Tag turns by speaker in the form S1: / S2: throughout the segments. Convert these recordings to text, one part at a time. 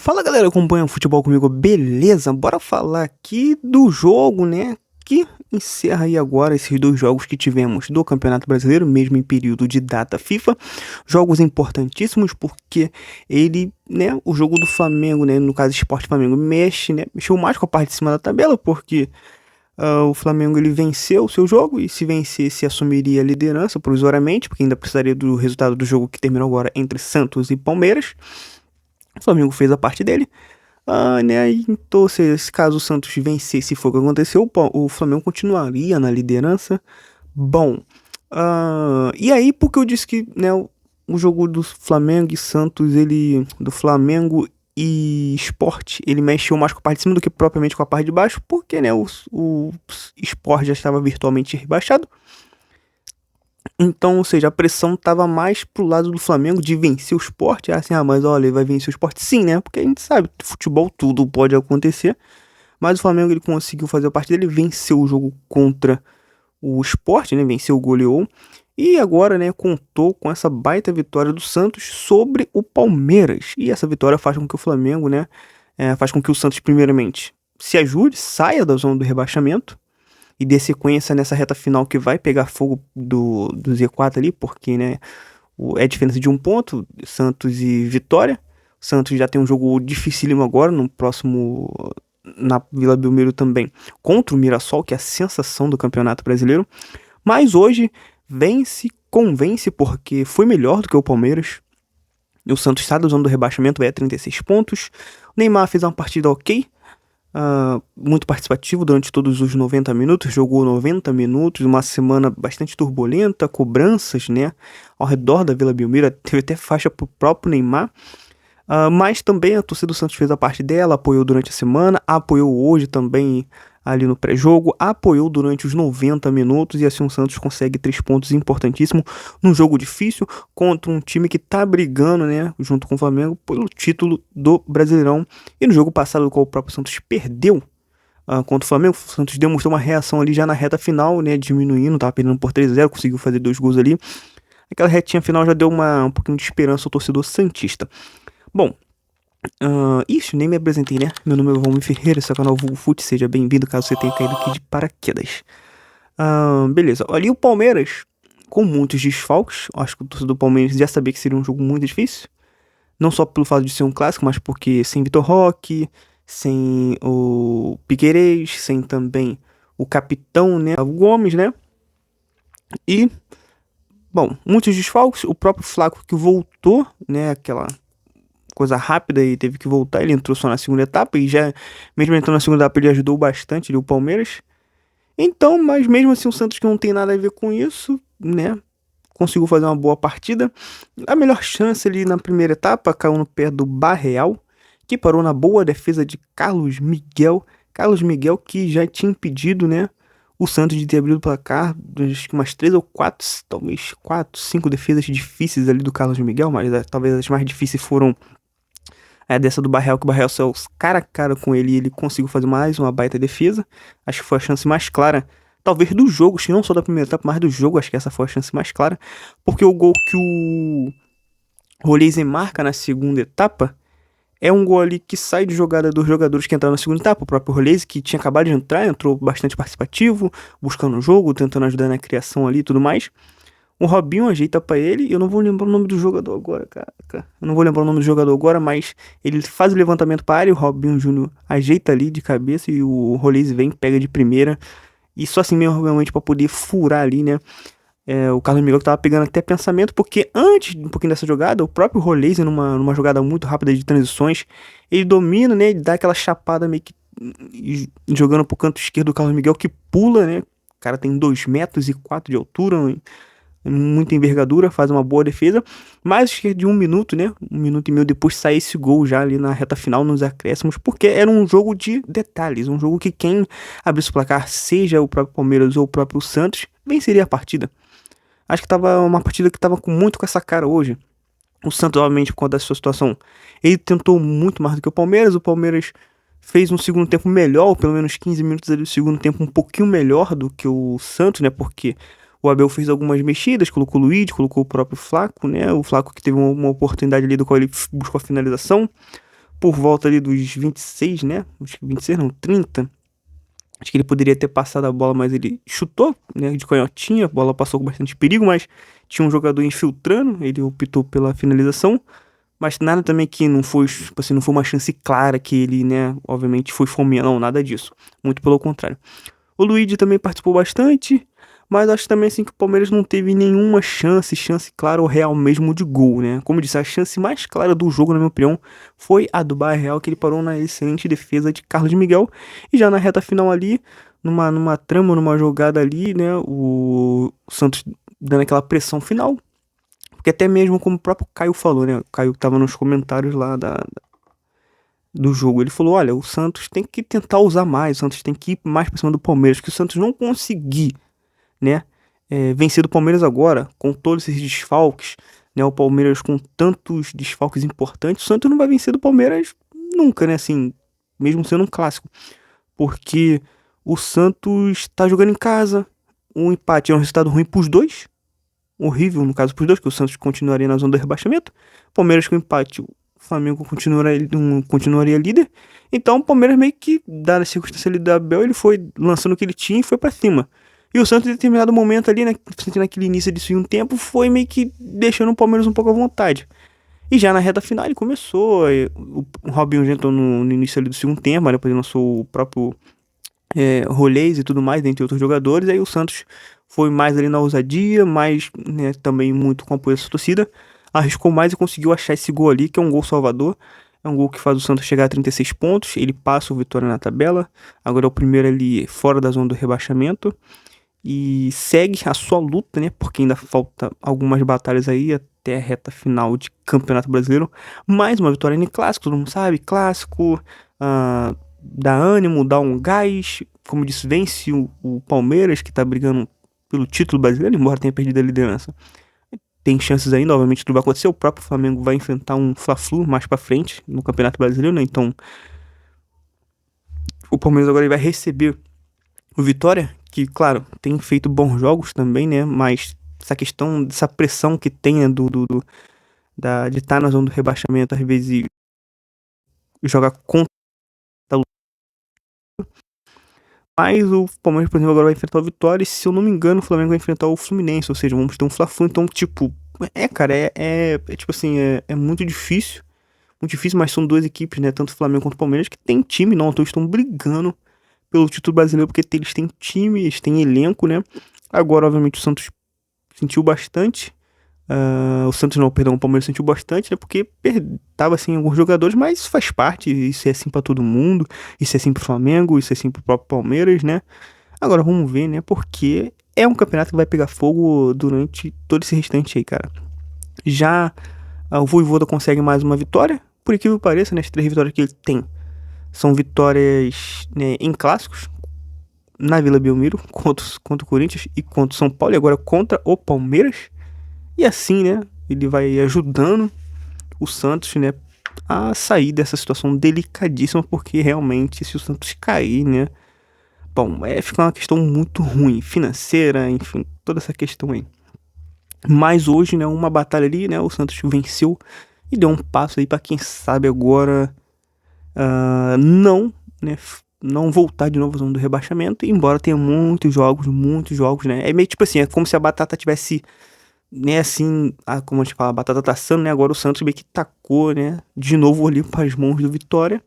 S1: Fala galera, acompanha o futebol comigo, beleza? Bora falar aqui do jogo, né? Que encerra aí agora esses dois jogos que tivemos do Campeonato Brasileiro, mesmo em período de data FIFA. Jogos importantíssimos porque ele, né, o jogo do Flamengo, né, no caso Sport Flamengo, mexeu mais com a parte de cima da tabela, porque o Flamengo ele venceu o seu jogo e se vencesse assumiria a liderança provisoriamente, porque ainda precisaria do resultado do jogo que terminou agora entre Santos e Palmeiras. O Flamengo fez a parte dele. Né? Então, ou seja, se caso o Santos vencesse, se for o que aconteceu, o Flamengo continuaria na liderança. Bom, e aí, porque eu disse que, né, o jogo do Flamengo e Santos, do Flamengo e Sport, ele mexeu mais com a parte de cima do que propriamente com a parte de baixo, porque, né, o Sport já estava virtualmente rebaixado. Então, ou seja, a pressão estava mais pro lado do Flamengo de vencer o Sport. Assim, mas olha, ele vai vencer o Sport sim, né? Porque a gente sabe, futebol tudo pode acontecer. Mas o Flamengo ele conseguiu fazer a partida, ele venceu o jogo contra o Sport, né? Venceu, goleou. E agora, né, contou com essa baita vitória do Santos sobre o Palmeiras. E essa vitória faz com que o Flamengo, né, faz com que o Santos, primeiramente, se ajude, saia da zona do rebaixamento e dê sequência nessa reta final que vai pegar fogo do Z4 ali, porque, né, é diferença de um ponto, Santos e Vitória. Santos já tem um jogo dificílimo agora, no próximo, na Vila Belmiro também, contra o Mirassol, que é a sensação do Campeonato Brasileiro. Mas hoje convence, porque foi melhor do que o Palmeiras. O Santos está da zona do rebaixamento, vai a 36 pontos. O Neymar fez uma partida ok, muito participativo durante todos os 90 minutos, jogou 90 minutos, uma semana bastante turbulenta, cobranças, né, ao redor da Vila Belmiro, teve até faixa pro próprio Neymar, mas também a torcida do Santos fez a parte dela, apoiou durante a semana, apoiou hoje também ali no pré-jogo, apoiou durante os 90 minutos e assim o Santos consegue 3 pontos importantíssimos num jogo difícil contra um time que tá brigando, né, junto com o Flamengo pelo título do Brasileirão. E no jogo passado, qual o próprio Santos perdeu contra o Flamengo, o Santos demonstrou uma reação ali já na reta final, né, diminuindo, tava perdendo por 3-0, conseguiu fazer 2 gols ali. Aquela retinha final já deu um pouquinho de esperança ao torcedor santista. Bom, isso, nem me apresentei, né? Meu nome é Valmir Ferreira, esse é o canal Vulgo Fute, seja bem-vindo caso você tenha caído aqui de paraquedas. Beleza, olha, e o Palmeiras, com muitos desfalques, acho que o torcedor do Palmeiras já sabia que seria um jogo muito difícil, não só pelo fato de ser um clássico, mas porque sem Vitor Roque, sem o Piquerez, sem também o capitão, né, o Gomes, né, e, bom, muitos desfalques, o próprio Flaco que voltou, né, aquela coisa rápida e teve que voltar, ele entrou só na segunda etapa e já, mesmo entrando na segunda etapa, ele ajudou bastante ali, o Palmeiras. Então, mas mesmo assim o Santos que não tem nada a ver com isso, né, conseguiu fazer uma boa partida. A melhor chance ali na primeira etapa caiu no pé do Barreal, que parou na boa defesa de Carlos Miguel. Carlos Miguel que já tinha impedido, né, o Santos de ter abrido o placar, acho que umas 3 ou 4, talvez 4, 5 defesas difíceis ali do Carlos Miguel, mas talvez as mais difíceis foram dessa do Barreal, que o Barreal saiu cara a cara com ele e ele conseguiu fazer mais uma baita defesa. Acho que foi a chance mais clara, talvez do jogo, acho que não só da primeira etapa, mas do jogo, acho que essa foi a chance mais clara, porque o gol que o Roleze marca na segunda etapa é um gol ali que sai de jogada dos jogadores que entraram na segunda etapa. O próprio Roleze, que tinha acabado de entrar, entrou bastante participativo, buscando o jogo, tentando ajudar na criação ali e tudo mais. O Robinho ajeita pra ele, e eu não vou lembrar o nome do jogador agora, cara. Eu não vou lembrar o nome do jogador agora, mas ele faz o levantamento pra área, o Robinho Júnior ajeita ali de cabeça e o Roleze vem, pega de primeira. E só assim mesmo, realmente, pra poder furar ali, né? O Carlos Miguel que tava pegando até pensamento, porque antes um pouquinho dessa jogada, o próprio Roleze, numa jogada muito rápida de transições, ele domina, né? Ele dá aquela chapada meio que jogando pro canto esquerdo do Carlos Miguel, que pula, né? O cara tem 2,4 metros de altura, muita envergadura, faz uma boa defesa, mas de 1 minuto, né, 1 minuto e meio depois sai esse gol já ali na reta final, nos acréscimos, porque era um jogo de detalhes, um jogo que quem abrisse o placar, seja o próprio Palmeiras ou o próprio Santos, venceria a partida. Acho que tava uma partida que tava muito com essa cara hoje. O Santos, obviamente, por conta da sua situação, ele tentou muito mais do que o Palmeiras fez um segundo tempo melhor, ou pelo menos 15 minutos ali do segundo tempo um pouquinho melhor do que o Santos, né, porque o Abel fez algumas mexidas, colocou o Luiz, colocou o próprio Flaco, né? O Flaco que teve uma oportunidade ali do qual ele buscou a finalização. por volta ali dos 26, né? Acho que 26 não, 30. Acho que ele poderia ter passado a bola, mas ele chutou, né, de canhotinha, a bola passou com bastante perigo, mas tinha um jogador infiltrando, ele optou pela finalização, mas nada também que não foi, tipo assim, não foi uma chance clara que ele, né, obviamente foi fomear, não, nada disso. Muito pelo contrário. O Luigi também participou bastante, mas acho também assim que o Palmeiras não teve nenhuma chance clara ou real mesmo de gol, né? Como eu disse, a chance mais clara do jogo, na minha opinião, foi a do Real, que ele parou na excelente defesa de Carlos Miguel. E já na reta final ali, numa trama, numa jogada ali, né? O Santos dando aquela pressão final. Porque até mesmo como o próprio Caio falou, né? O Caio tava nos comentários lá do jogo. Ele falou: olha, o Santos tem que tentar usar mais, o Santos tem que ir mais pra cima do Palmeiras, que o Santos não conseguir, né, vencer do Palmeiras agora, com todos esses desfalques, né, o Palmeiras com tantos desfalques importantes, o Santos não vai vencer do Palmeiras nunca, né, assim, mesmo sendo um clássico, porque o Santos tá jogando em casa, um empate é um resultado ruim pros dois, horrível no caso pros dois, que o Santos continuaria na zona do rebaixamento, Palmeiras com empate, o Flamengo continuaria líder, então o Palmeiras meio que, dada a circunstância ali da Abel, ele foi lançando o que ele tinha e foi pra cima. E o Santos, em determinado momento ali, né, naquele início de segundo tempo, foi meio que deixando o Palmeiras um pouco à vontade. E já na reta final ele começou, o Robinho já entrou no início ali do segundo tempo, aí depois ele lançou o próprio Rolês e tudo mais, dentre outros jogadores. Aí o Santos foi mais ali na ousadia, mas, né, também muito com o apoio da torcida. Arriscou mais e conseguiu achar esse gol ali, que é um gol salvador. É um gol que faz o Santos chegar a 36 pontos. Ele passa o Vitória na tabela. Agora é o primeiro ali fora da zona do rebaixamento. E segue a sua luta, né? Porque ainda falta algumas batalhas aí até a reta final de Campeonato Brasileiro. Mais uma vitória em clássico, todo mundo sabe, clássico, dá ânimo, dá um gás. Como eu disse, vence o Palmeiras, que tá brigando pelo título brasileiro, embora tenha perdido a liderança. Tem chances ainda, obviamente tudo vai acontecer. O próprio Flamengo vai enfrentar um Fla-Flu mais pra frente no Campeonato Brasileiro, né? Então, o Palmeiras agora ele vai receber o Vitória, que, claro, tem feito bons jogos também, né? Mas essa questão, dessa pressão que tem, né, de estar na zona do rebaixamento, às vezes, e jogar contra a luta. Mas o Palmeiras, por exemplo, agora vai enfrentar o Vitória, e se eu não me engano, o Flamengo vai enfrentar o Fluminense, ou seja, vamos ter um Fla-Flu. Então, tipo, cara, tipo assim, é muito difícil, mas são duas equipes, né? Tanto o Flamengo quanto o Palmeiras, que tem time, não, então estão brigando pelo título brasileiro, porque eles têm time, eles têm elenco, né? Agora, obviamente, o Santos sentiu bastante. O Santos não, perdão, o Palmeiras sentiu bastante, né? Porque tava assim alguns jogadores, mas isso faz parte, isso é assim pra todo mundo, isso é assim pro Flamengo, isso é assim pro próprio Palmeiras, né? Agora vamos ver, né? Porque é um campeonato que vai pegar fogo durante todo esse restante aí, cara. Já o Vojvoda consegue mais uma vitória, por incrível que pareça, né? As 3 vitórias que ele tem são vitórias, né, em clássicos, na Vila Belmiro, contra o Corinthians e contra o São Paulo, e agora contra o Palmeiras. E assim, né, ele vai ajudando o Santos, né, a sair dessa situação delicadíssima, porque realmente, se o Santos cair, né, bom, fica uma questão muito ruim, financeira, enfim, toda essa questão aí. Mas hoje, né, uma batalha ali, né, o Santos venceu e deu um passo aí pra quem sabe agora não, né, não voltar de novo à zona do rebaixamento, embora tenha muitos jogos, né? É meio tipo assim, é como se a batata tivesse, né, assim, como a gente fala, a batata tá assando, né? Agora o Santos meio que tacou, né, de novo ali para as mãos do Vitória.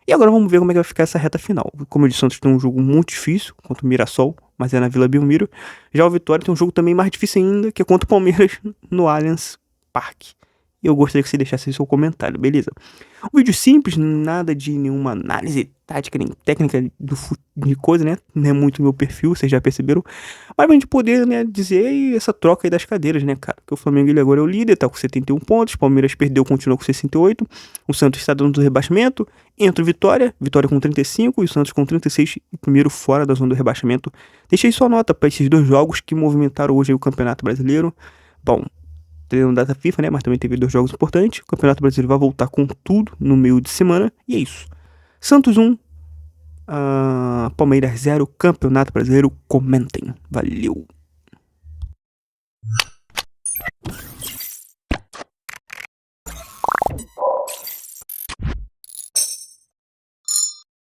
S1: E agora vamos ver como é que vai ficar essa reta final. Como eu disse, o Santos tem um jogo muito difícil contra o Mirassol, mas é na Vila Belmiro. Já o Vitória tem um jogo também mais difícil ainda, que é contra o Palmeiras no Allianz Parque. Eu gostaria que você deixasse aí seu comentário, beleza? Um vídeo simples, nada de nenhuma análise tática nem técnica de coisa, né? Não é muito meu perfil, vocês já perceberam. Mas pra gente poder, né, dizer essa troca aí das cadeiras, né, cara? Que o Flamengo ele agora é o líder, tá com 71 pontos. O Palmeiras perdeu, continua com 68. O Santos está dando do rebaixamento. Entra o Vitória com 35 e o Santos com 36, e primeiro fora da zona do rebaixamento. Deixei sua nota para esses dois jogos que movimentaram hoje aí o Campeonato Brasileiro. Bom, tendo data FIFA, né? Mas também teve 2 jogos importantes. O Campeonato Brasileiro vai voltar com tudo no meio de semana. E é isso. Santos 1, Palmeiras 0, Campeonato Brasileiro. Comentem. Valeu.